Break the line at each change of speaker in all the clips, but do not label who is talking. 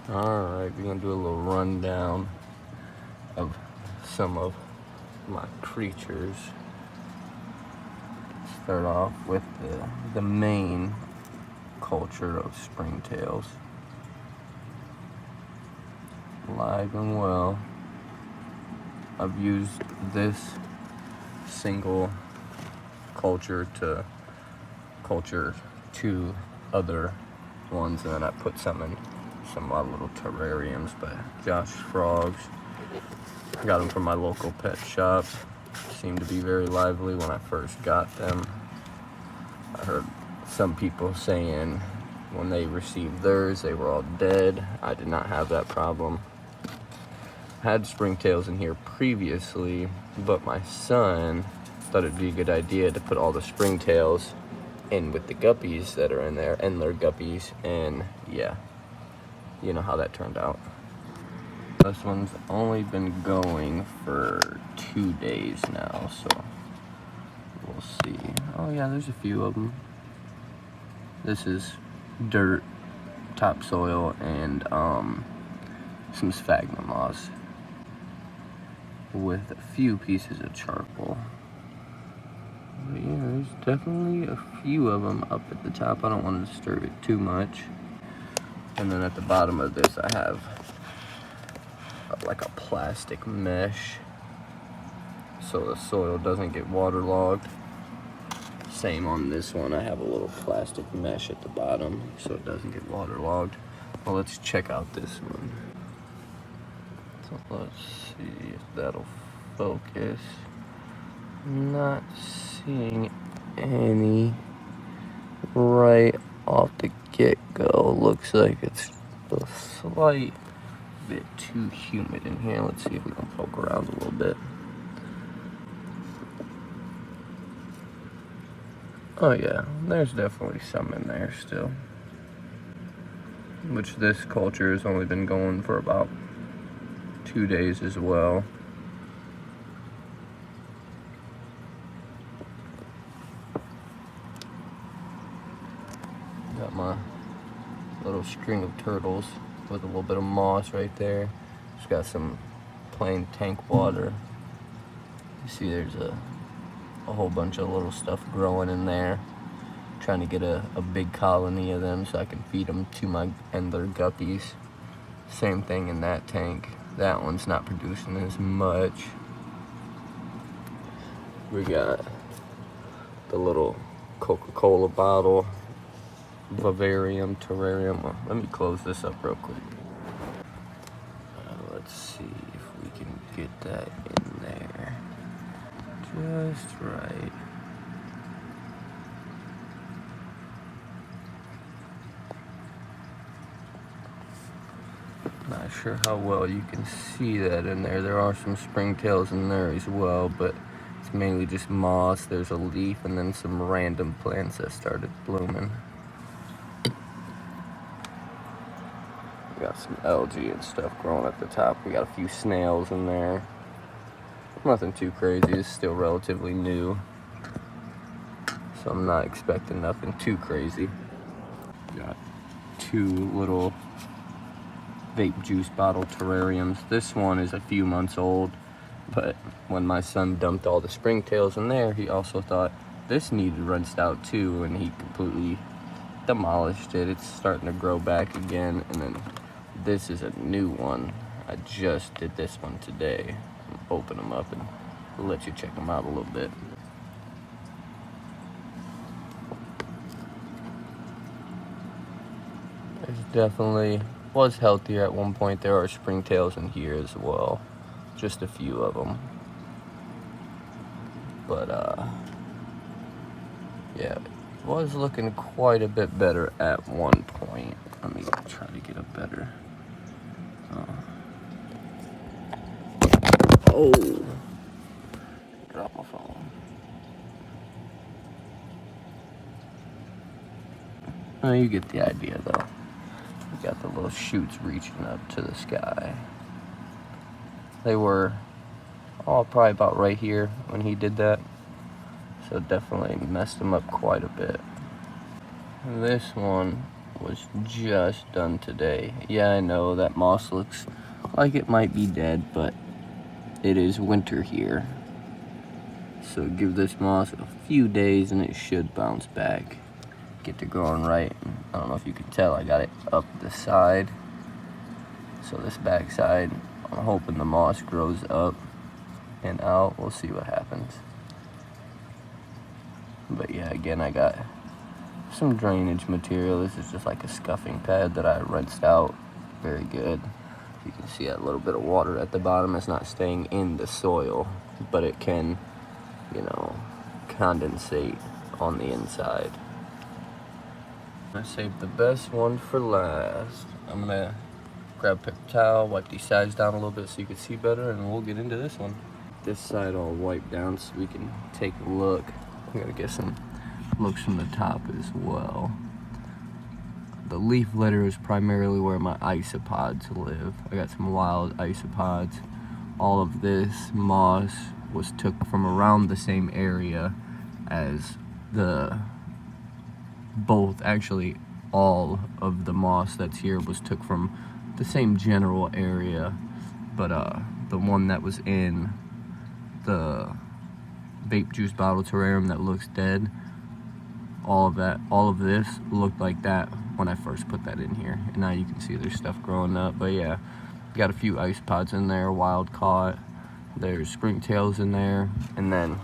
Alright, we're gonna do a little rundown of some of my creatures. Start off with the main culture of springtails. Alive and well. I've used this single culture to culture two other ones, and then I put some in some of my little terrariums by Josh Frogs. I got them from my local pet shop. Seemed to be very lively when I first got them. I heard some people saying when they received theirs they were all dead. I did not have that problem. I had springtails in here previously, but my son thought it'd be a good idea to put all the springtails in with the guppies that are in there, Endler guppies, and yeah, you know how that turned out. This one's only been going for 2 days now, so we'll see. Oh yeah, there's a few of them. This is dirt, topsoil, and some sphagnum moss with a few pieces of charcoal. But yeah, there's definitely a few of them up at the top. I don't want to disturb it too much. And then at the bottom of this, I have like a plastic mesh so the soil doesn't get waterlogged. Same on this one, I have a little plastic mesh at the bottom so it doesn't get waterlogged. Well, let's check out this one. So let's see if that'll focus. Not seeing any right off the get-go. Looks like it's a slight bit too humid in here. Let's see if we can poke around a little bit. Oh yeah, there's definitely some in there still. Which this culture has only been going for about 2 days as well. Got my little string of turtles with a little bit of moss right there. Just got some plain tank water. You see there's a whole bunch of little stuff growing in there. Trying to get a big colony of them so I can feed them to my Endler guppies. Same thing in that tank. That one's not producing as much. We got the little Coca-Cola bottle, vivarium, terrarium. Let me close this up real quick. Let's see if we can get that in there just right. Not sure how well you can see that in there. There are some springtails in there as well, but it's mainly just moss. There's a leaf and then some random plants that started blooming. We got some algae and stuff growing at the top. We got a few snails in there. Nothing too crazy. It's still relatively new, so I'm not expecting nothing too crazy. Got two little vape juice bottle terrariums. This one is a few months old, but when my son dumped all the springtails in there, he also thought this needed rinsed out too, and he completely demolished it. It's starting to grow back again, and then this is a new one. I just did this one today. Open them up and let you check them out a little bit. There's definitely was healthier at one point. There are springtails in here as well, just a few of them. But yeah, it was looking quite a bit better at one point. Let me try to get a better. Oh, drop my phone. Oh, you get the idea though. We got the little shoots reaching up to the sky. They were all probably about right here when he did that, so definitely messed them up quite a bit. And this one was just done today. Yeah, I know that moss looks like it might be dead, but it is winter here. So give this moss a few days and it should bounce back. Get to growing right. I don't know if you can tell, I got it up the side. So this back side, I'm hoping the moss grows up and out. We'll see what happens. But yeah, again, I got some drainage material. This is just like a scuffing pad that I rinsed out very good. You can see that little bit of water at the bottom. It's not staying in the soil, but it can, you know, condensate on the inside. I saved the best one for last. I'm gonna grab a paper towel, wipe these sides down a little bit so you can see better, and we'll get into this one. This side all wiped down so we can take a look. I'm gonna get some looks from the top as well. The leaf litter is primarily where my isopods live. I got some wild isopods. All of this moss was took from around the same area as actually all of the moss that's here was took from the same general area, but the one that was in the vape juice bottle terrarium that looks dead, all of this looked like that when I first put that in here, and now you can see there's stuff growing up. But yeah, got a few isopods in there, wild caught, there's springtails in there, and then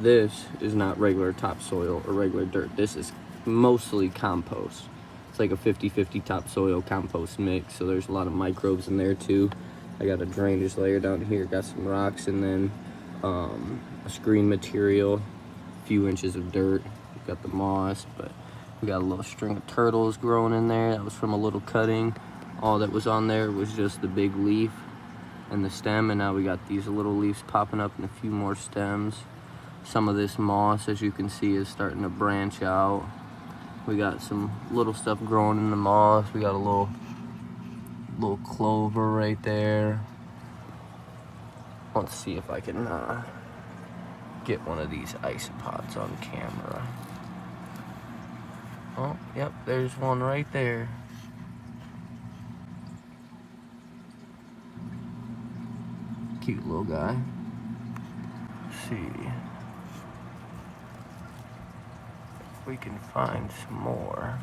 this is not regular topsoil or regular dirt. This is mostly compost. It's like a 50-50 topsoil compost mix, so there's a lot of microbes in there too. I got a drainage layer down here, got some rocks, and then a screen material, a few inches of dirt. We've got the moss, but we got a little string of turtles growing in there. That was from a little cutting. All that was on there was just the big leaf and the stem, and now we got these little leaves popping up and a few more stems. Some of this moss, as you can see, is starting to branch out. We got some little stuff growing in the moss. We got a little clover right there. Let's see if I can get one of these isopods on camera. Oh, yep, there's one right there. Cute little guy. Let's see if we can find some more.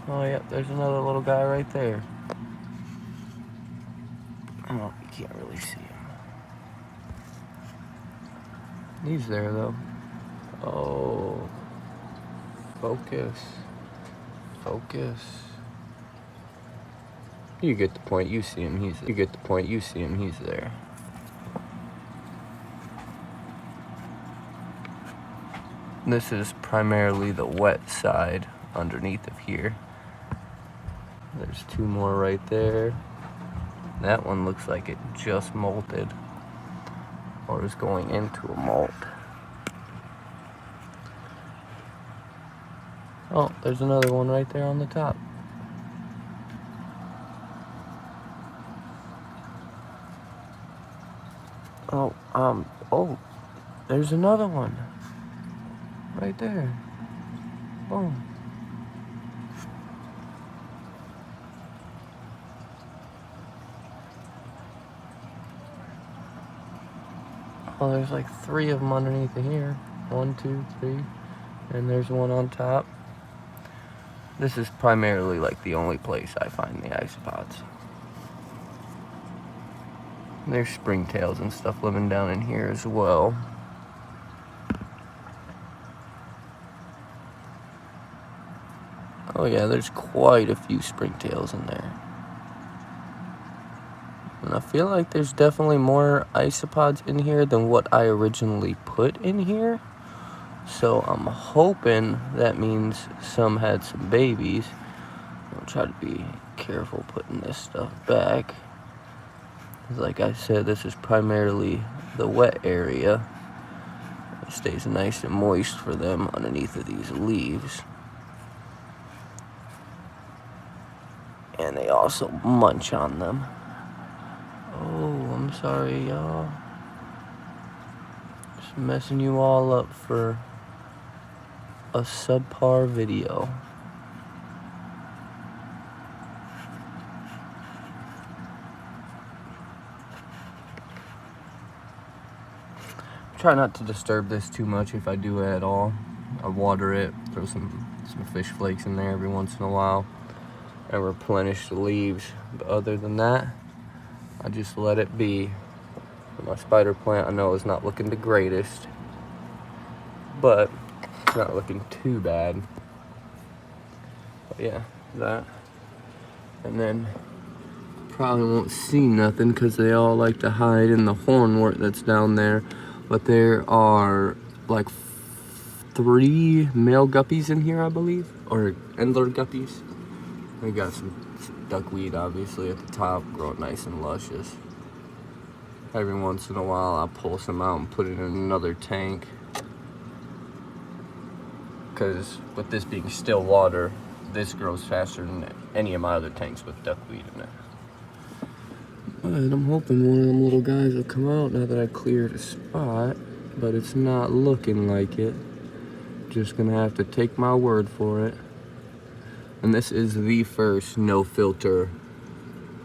Oh, yep, there's another little guy right there. Oh, you can't really see him. He's there, though. Oh, focus. Focus. You get the point, you see him, he's there. You get the point, you see him, he's there. This is primarily the wet side underneath of here. There's two more right there. That one looks like it just molted or is going into a molt. Oh, there's another one right there on the top. Oh, there's another one right there. Boom. Oh, there's like 3 of them underneath of here. 1, 2, 3, and there's one on top. This is primarily like the only place I find the isopods. There's springtails and stuff living down in here as well. Oh yeah, there's quite a few springtails in there. And I feel like there's definitely more isopods in here than what I originally put in here. So I'm hoping that means some had some babies. I'll try to be careful putting this stuff back. Like I said, this is primarily the wet area. It stays nice and moist for them underneath of these leaves. And they also munch on them. Oh, I'm sorry, y'all. Just messing you all up for a subpar video. Try not to disturb this too much if I do at all. I water it, throw some fish flakes in there every once in a while, and replenish the leaves. But other than that, I just let it be. My spider plant, I know, is not looking the greatest, but it's not looking too bad. But yeah, that. And then probably won't see nothing because they all like to hide in the hornwort that's down there. But there are like 3 male guppies in here, I believe, or endler guppies. We got some duckweed, obviously, at the top, growing nice and luscious. Every once in a while, I'll pull some out and put it in another tank. Because with this being still water, this grows faster than any of my other tanks with duckweed in it. But I'm hoping one of them little guys will come out now that I cleared a spot, but it's not looking like it. Just gonna have to take my word for it. And this is the first no filter,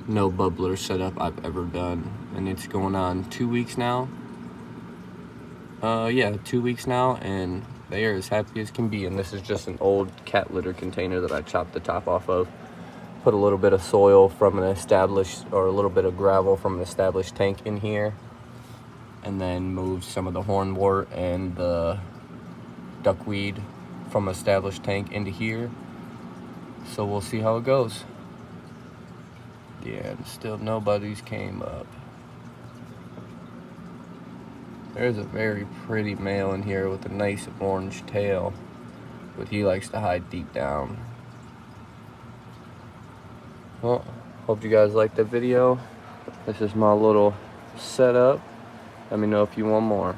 no bubbler setup I've ever done. And it's going on 2 weeks now. Yeah, 2 weeks now, and they are as happy as can be. And this is just an old cat litter container that I chopped the top off of. Put a little bit of soil from an established, or a little bit of gravel from an established tank in here, and then moved some of the hornwort and the duckweed from an established tank into here. So we'll see how it goes. Yeah, and still nobody's came up. There's a very pretty male in here with a nice orange tail, but he likes to hide deep down. Well, hope you guys liked the video. This is my little setup. Let me know if you want more.